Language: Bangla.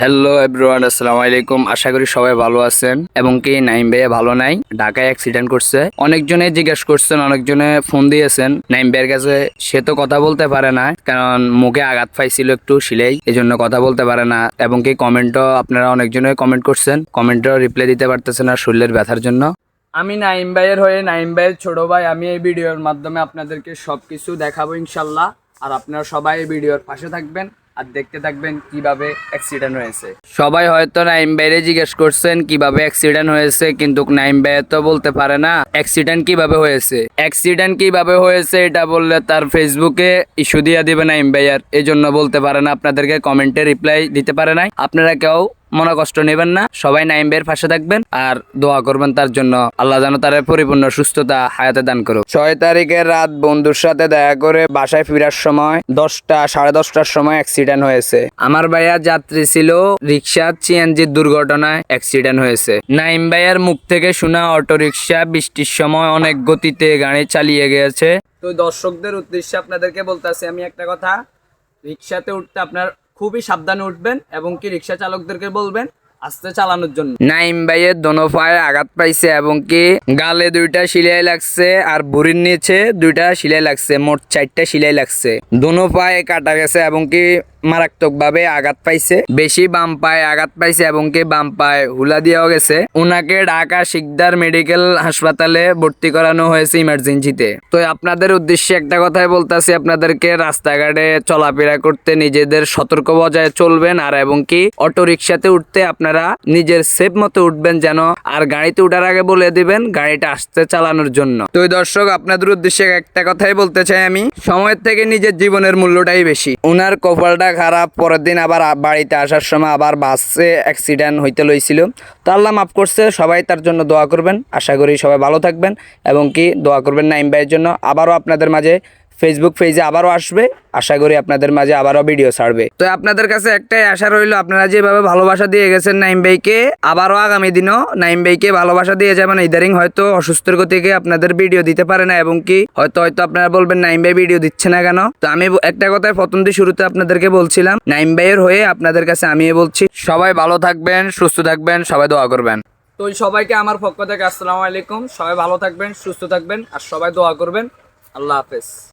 হ্যালো এভরিওয়ান, আসসালামু আলাইকুম। আশা করি সবাই ভালো আছেন এবং কি নাইম ভাইয়া ভালো নাই, ঢাকায় অ্যাক্সিডেন্ট করছে। অনেকজনে জিজ্ঞেস করছেন, অনেকজনে ফোন দিয়েছেন নাইম ভাইয়ের কাছে। সে তো কথা বলতে পারে না, কারণ মুখে আঘাত পাইছিল একটু সিলাই, এই জন্য কথা বলতে পারে না। এবং কি কমেন্টও আপনারা অনেকজনে কমেন্ট করছেন, কমেন্টও রিপ্লাই দিতে পারতেছেন না শরীরের ব্যথার জন্য। আমি নাইম ভাইয়ের হয়ে, নাইম ভাইয়ের ছোট ভাই, আমি এই ভিডিওর মাধ্যমে আপনাদেরকে সবকিছু দেখাবো ইনশাল্লাহ। আর আপনারা সবাই এই ভিডিওর পাশে থাকবেন আর দেখতে থাকবেন কিভাবে অ্যাক্সিডেন্ট হয়েছে। সবাই হয়তো নাইম ভাইরে জিজ্ঞেস করছেন কিভাবে অ্যাক্সিডেন্ট হয়েছে, কিন্তু নাইম ভাই তো বলতে পারে না অ্যাক্সিডেন্ট কিভাবে হয়েছে। অ্যাক্সিডেন্ট কিভাবে হয়েছে এটা বললে তার ফেসবুকে ইস্যু দিয়ে দিবে নাইম ভাইয়ার, এই জন্য বলতে পারে না, আপনাদেরকে কমেন্টে রিপ্লাই দিতে পারে নাই। আপনারা কেউ মনে কষ্ট নেবেন না, সবাই নাইম ভাইয়ের পাশে থাকবেন আর দোয়া করবেন তার জন্য। আল্লাহ যেন তার পরিপূর্ণ সুস্থতা হায়াতে দান করুক। 6 তারিখের রাত বন্ধুর সাথে দেখা করে বাসায় ফেরার সময় 10টার সময় অ্যাক্সিডেন্ট হয়েছে। আমার ভাইয়া যাত্রী ছিল, রিক্সা সিএনজির দুর্ঘটনায় অ্যাক্সিডেন্ট হয়েছে। নাইম ভাইয়ার মুখ থেকে শোনা অটো রিক্সা বৃষ্টির সময় অনেক গতিতে গাড়ি চালিয়ে গেছে। তো দর্শকদের উদ্দেশ্যে আপনাদেরকে বলতেছি আমি একটা কথা, রিক্সাতে উঠতে আপনার খুবই সাবধানে উঠবেন এবং কি রিক্সা চালকদেরকে বলবেন আস্তে চালানোর জন্য। নাইম ভাইয়ের দোনো পায়ে আঘাত পাইছে এবং কি গালে 2টা সিলাই লাগছে আর বুড়ির নিচে 2টা সিলাই লাগছে, মোট 4টা সিলাই লাগছে। দোনো পায়ে কাটা গেছে এবং কি মারাত্মক ভাবে আঘাত পাইছে, বেশি বাম পায়ে আঘাত পাইছে এবং কি বাম পায়ে হুলা দিয়েও গেছে। ওনাকে ঢাকা শিকদার মেডিকেল হাসপাতালে ভর্তি করানো হয়েছে ইমার্জেন্সিতে। তো আপনাদের উদ্দেশ্যে একটা কথাই বলতেছি, আপনাদেরকে রাস্তাঘাটে চলাফেরা করতে নিজেদের সতর্ক বজায় চলবেন আর এবং কি অটো রিক্সাতে উঠতে আপনারা নিজের সেফ মতো উঠবেন যেন। আর গাড়িতে উঠার আগে বলে দিবেন গাড়িটা আস্তে চালানোর জন্য। তো দর্শক আপনাদের উদ্দেশ্যে একটা কথাই বলতে চাই আমি, সময়ের থেকে নিজের জীবনের মূল্যটাই বেশি। ওনার কপালটা খারাপ, পরের দিন আবার বাড়িতে আসার সময় আবার বাসে অ্যাক্সিডেন্ট হইতে লইছিল। তো আল্লাহ মাফ করছে, সবাই তার জন্য দোয়া করবেন। আশা করি সবাই ভালো থাকবেন এবং কি দোয়া করবেন নাইম ভাইয়ের জন্য। আবারও আপনাদের মাঝে ফেসবুক পেজে আবারও আসবে, আশা করি আপনাদের মাঝে আবারও ভিডিও ছাড়বে। তো আপনাদের কাছে একটাই আশা রইল, আপনারা যেভাবে ভালোবাসা দিয়ে গেছেন নাইম ভাইকে, আবারও আগামী দিনও নাইম ভাইকে ভালোবাসা দিয়ে যাবেন। ইদারিং হয়তো অসুস্থর গতিকে আপনাদের ভিডিও দিতে পারে না এবং কি হয়তো আপনারা বলবেন নাইম ভাই ভিডিও দিচ্ছে না কেন। তো আমি একটা কথাই প্রথম দিয়ে শুরুতে আপনাদেরকে বলছিলাম, নাইম ভাইয়ের হয়ে আপনাদের কাছে আমি বলছি সবাই ভালো থাকবেন, সুস্থ থাকবেন, সবাই দোয়া করবেন। তো সবাইকে আমার পক্ষ থেকে আসসালামু আলাইকুম। সবাই ভালো থাকবেন, সুস্থ থাকবেন আর সবাই দোয়া করবেন। আল্লাহ হাফেজ।